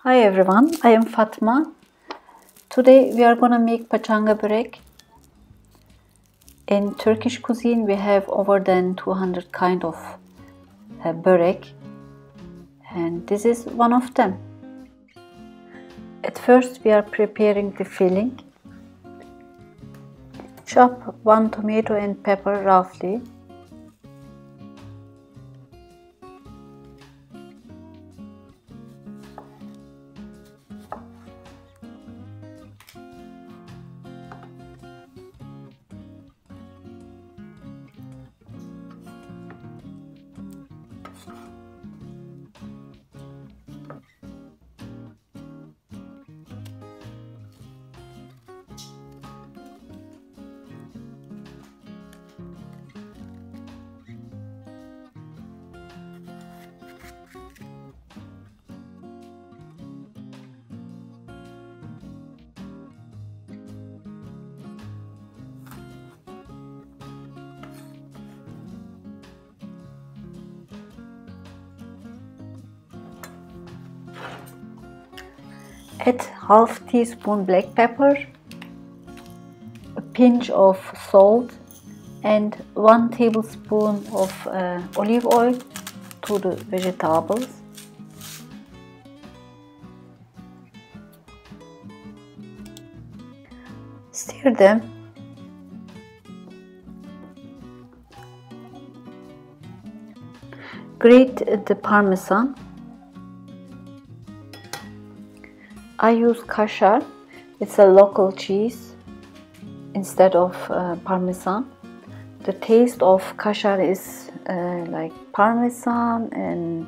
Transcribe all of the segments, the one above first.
Hi everyone, I am Fatma. Today we are gonna make Pachanga Borek. In Turkish cuisine we have over than 200 kind of Borek, and this is one of them. At first we are preparing the filling. Chop 1 tomato and pepper roughly. Add half teaspoon black pepper, a pinch of salt and 1 tablespoon of olive oil to the vegetables. Stir them. Grate the parmesan. I use kaşar. It's a local cheese instead of parmesan. The taste of kaşar is like parmesan, and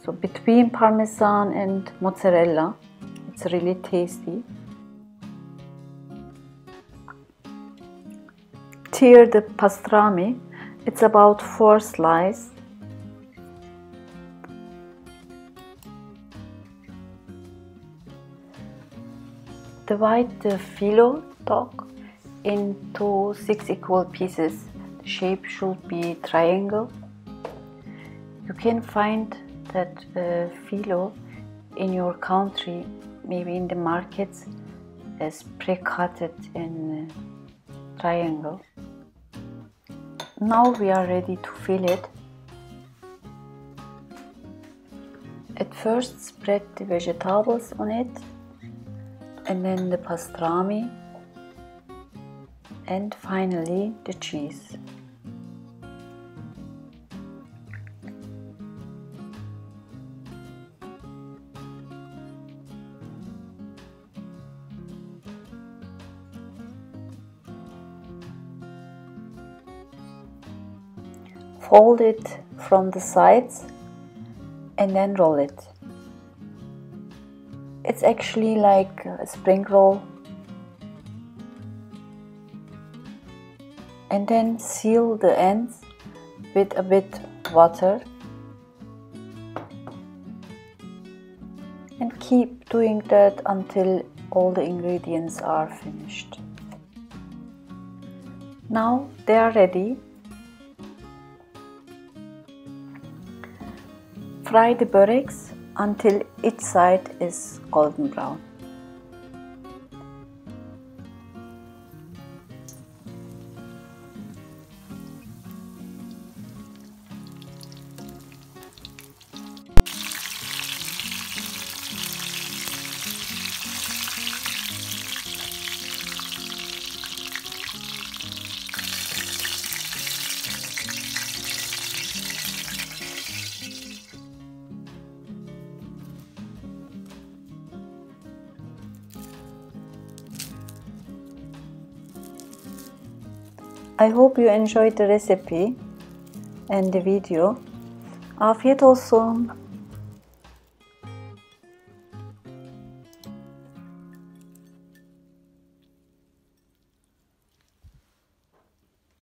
so between parmesan and mozzarella. It's really tasty. Tear the pastrami. It's about 4 slices. Divide the phyllo dog into 6 equal pieces. The shape should be triangle. You can find that phyllo in your country, maybe in the markets, as pre-cut in triangle. Now we are ready to fill it. At first spread the vegetables on it, and then the pastrami, and finally the cheese. Fold it from the sides and then roll it. It's actually like a spring roll. And then seal the ends with a bit water. And keep doing that until all the ingredients are finished. Now they are ready. Fry the boreks until each side is golden brown. I hope you enjoyed the recipe and the video. Afiyet olsun.